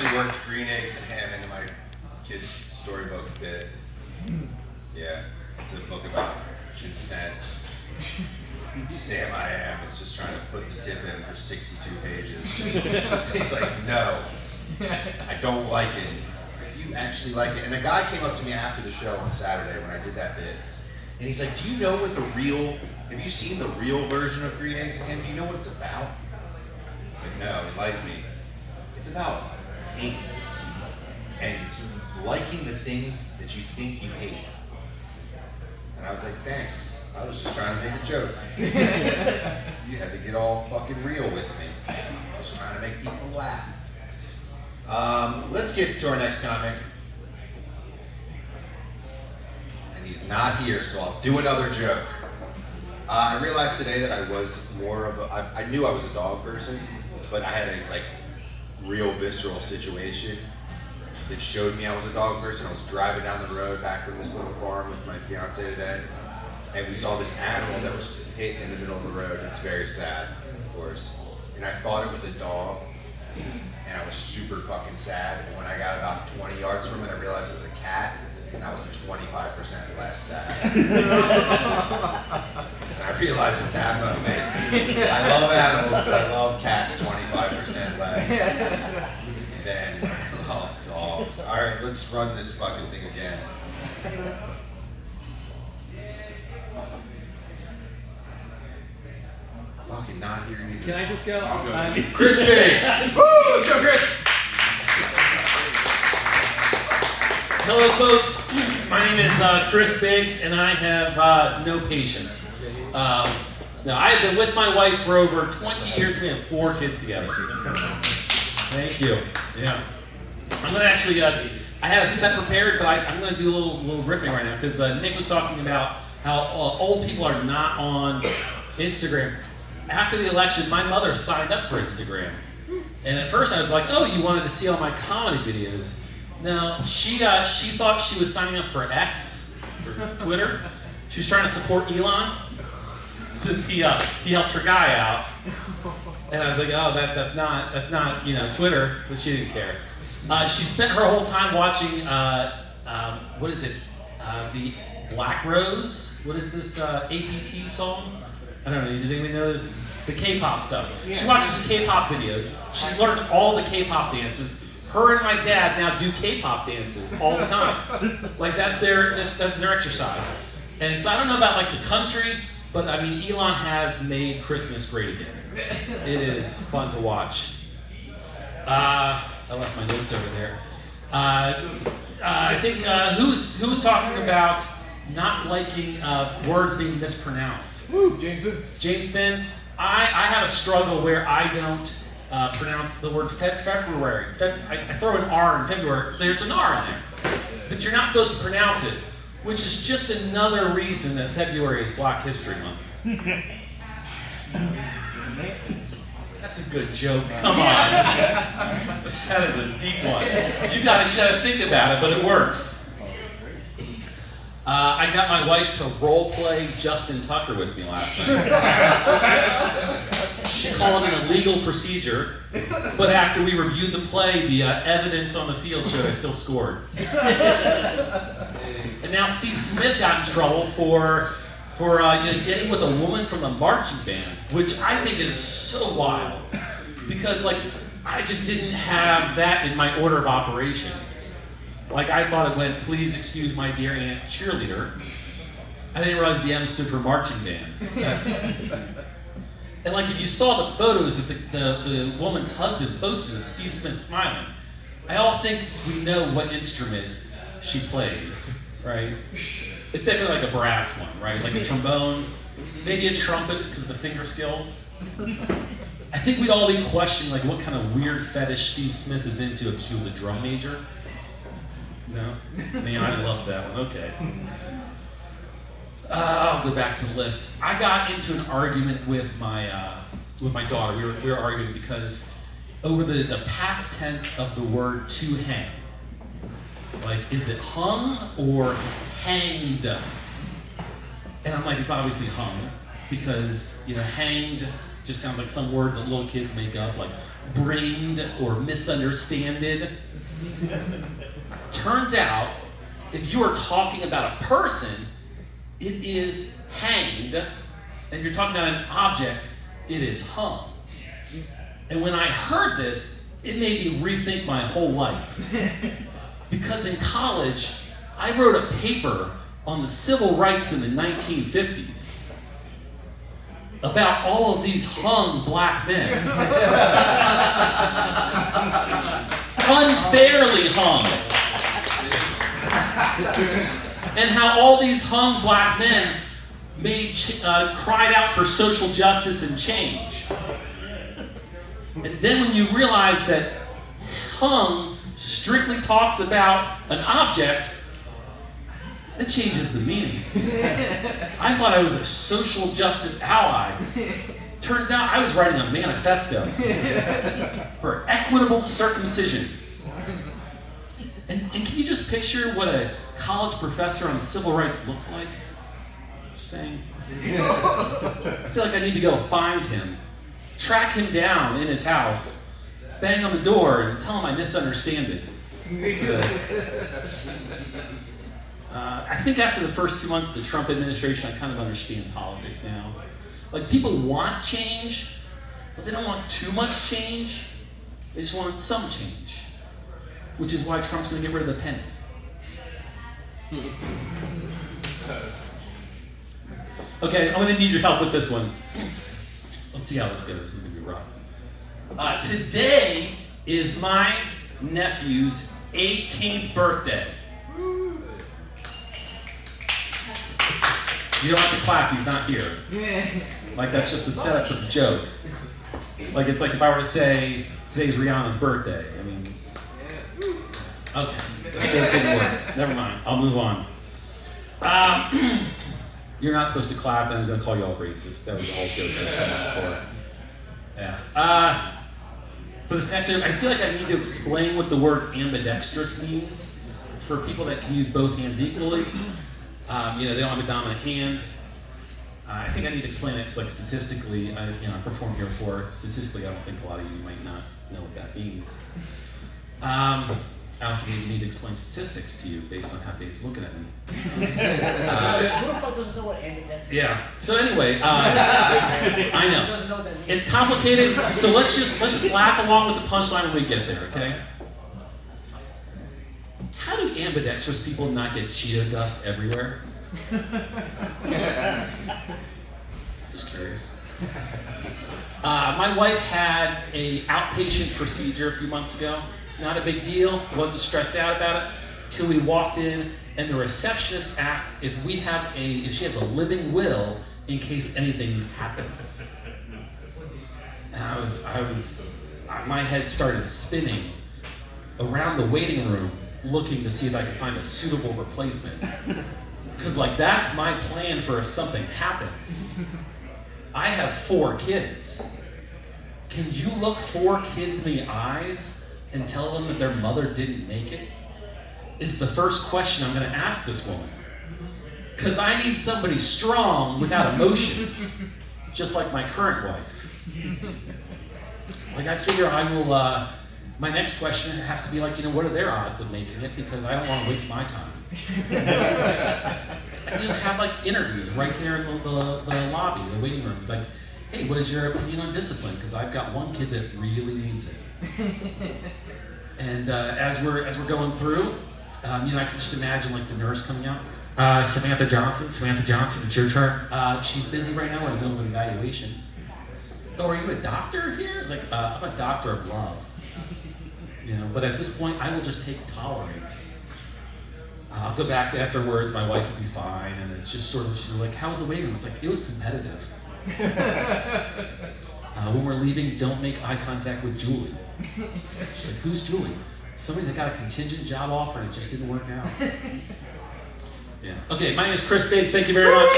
actually worked Green Eggs and Ham into my kid's storybook bit. Yeah, it's a book about consent. Sam I Am is just trying to put the tip in for 62 pages. He's like, no, I don't like it. It's like, you actually like it? And a guy came up to me after the show on Saturday when I did that bit, and he's like, do you know what have you seen the real version of Green Eggs and Ham? Do you know what it's about? I was like, no, enlighten me. It's about hate and liking the things that you think you hate. And I was like, thanks. I was just trying to make a joke. You had to get all fucking real with me. Just trying to make people laugh. Let's get to our next comic. And he's not here, so I'll do another joke. I realized today that I was more of I knew I was a dog person, but I had a real visceral situation that showed me I was a dog person. I was driving down the road back from this little farm with my fiance today, and we saw this animal that was hit in the middle of the road. It's very sad, of course. And I thought it was a dog, and I was super fucking sad. And when I got about 20 yards from it, I realized it was a cat, and I was 25% less sad. And I realized at that moment, I love animals, but I love cats 25% less than I love dogs. All right, let's run this fucking thing again. Fucking not here either. Can I just go? Chris Biggs! Woo! Let's go, Chris! Hello, folks. My name is Chris Biggs, and I have no patience. Now, I have been with my wife for over 20 years. We have 4 kids together. Thank you. Yeah. I'm going to actually, I had a set prepared, but I'm going to do a little riffing right now, because Nick was talking about how old people are not on Instagram. After the election, my mother signed up for Instagram. And at first I was like, oh, you wanted to see all my comedy videos. No, she thought she was signing up for X, for Twitter. She was trying to support Elon, since he helped her guy out. And I was like, oh, that's not Twitter, but she didn't care. She spent her whole time watching, what is it, the Black Rose? What is this APT song? I don't know, does anybody know this? The K-pop stuff. Yeah. She watches K-pop videos. She's learned all the K-pop dances. Her and my dad now do K-pop dances all the time. That's their exercise. And so I don't know about the country, but I mean, Elon has made Christmas great again. It is fun to watch. I left my notes over there. I think who was talking about not liking words being mispronounced? Woo, James Finn. James Finn. I have a struggle where I don't pronounce the word February. I throw an R in February. There's an R in there, but you're not supposed to pronounce it, which is just another reason that February is Black History Month. That's a good joke. Come on. That is a deep one. You gotta think about it, but it works. I got my wife to role play Justin Tucker with me last night. She called it an illegal procedure, but after we reviewed the play, the evidence on the field showed I still scored. And now Steve Smith got in trouble for getting with a woman from the marching band, which I think is so wild, because I just didn't have that in my order of operations. I thought it went, please excuse my dear aunt cheerleader. I didn't realize the M stood for marching band. And if you saw the photos that the woman's husband posted of Steve Smith smiling, I all think we know what instrument she plays, right? It's definitely a brass one, right? Like a trombone, maybe a trumpet because of the finger skills. I think we'd all be questioning what kind of weird fetish Steve Smith is into if she was a drum major. No? Man, I love that one. Okay. I'll go back to the list. I got into an argument with my daughter. We were arguing because over the past tense of the word to hang. Is it hung or hanged? And I'm like, it's obviously hung because, hanged Just sounds like some word that little kids make up, like brained or misunderstanded. Turns out, if you are talking about a person, it is hanged. And if you're talking about an object, it is hung. And when I heard this, it made me rethink my whole life. Because in college, I wrote a paper on the civil rights in the 1950s about all of these hung black men. Unfairly hung. And how all these hung black men cried out for social justice and change. And then when you realize that hung strictly talks about an object, it changes the meaning. I thought I was a social justice ally. Turns out I was writing a manifesto for equitable circumcision. And can you just picture what a college professor on civil rights looks like? Just saying. I feel like I need to go find him, track him down in his house, bang on the door, and tell him I misunderstand it. I think after the first 2 months of the Trump administration, I kind of understand politics now. Like, people want change, but they don't want too much change. They just want some change, which is why Trump's going to get rid of the penny. Okay, I'm going to need your help with this one. Let's see how this goes. This is going to be rough. Today is my nephew's 18th birthday. You don't have to clap, he's not here. Like, that's just the setup for the joke. Like, it's like if I were to say, today's Rihanna's birthday. I mean, okay, the joke didn't work. Never mind, I'll move on. You're not supposed to clap, then I was going to call you all racist. That was the whole joke I was setting up for. Yeah. For this next joke, I feel like I need to explain what the word ambidextrous means. It's for people that can use both hands equally. They don't have a dominant hand. I think I need to explain it because, like, statistically, I performed here before. Statistically, I don't think a lot of you might not know what that means. I also maybe need to explain statistics to you based on how Dave's looking at me. Who the fuck doesn't know what ambidextrous is? Yeah. So anyway, I know Doesn't know what that means. it's complicated. So let's just laugh along with the punchline when we get there, okay? How do ambidextrous people not get Cheeto dust everywhere? Just curious. My wife had an outpatient procedure a few months ago. Not a big deal. Wasn't stressed out about it till we walked in, and the receptionist asked if she has a living will in case anything happens. And my head started spinning around the waiting room, looking to see if I could find a suitable replacement. Because, like, that's my plan for if something happens. I have 4 kids. Can you look 4 kids in the eyes and tell them that their mother didn't make it? Is the first question I'm going to ask this woman. Because I need somebody strong without emotions, just like my current wife. Like, I figure I will, my next question has to be like, what are their odds of making it? Because I don't want to waste my time. I can just have, like, interviews right there in the lobby, the waiting room. Like, hey, what is your opinion on discipline? Because I've got one kid that really needs it. And as we're going through, I can just imagine, like, the nurse coming out. Samantha Johnson, it's your turn. She's busy right now. We're in the middle of an evaluation. Oh, are you a doctor here? It's like, I'm a doctor of love. But at this point, I will just take tolerate. I'll go back to afterwards, my wife will be fine, and it's just sort of, she's like, how was the waiting room? It's like, it was competitive. When we're leaving, don't make eye contact with Julie. She's like, who's Julie? Somebody that got a contingent job offer and it just didn't work out. Yeah. Okay, my name is Chris Biggs. Thank you very much.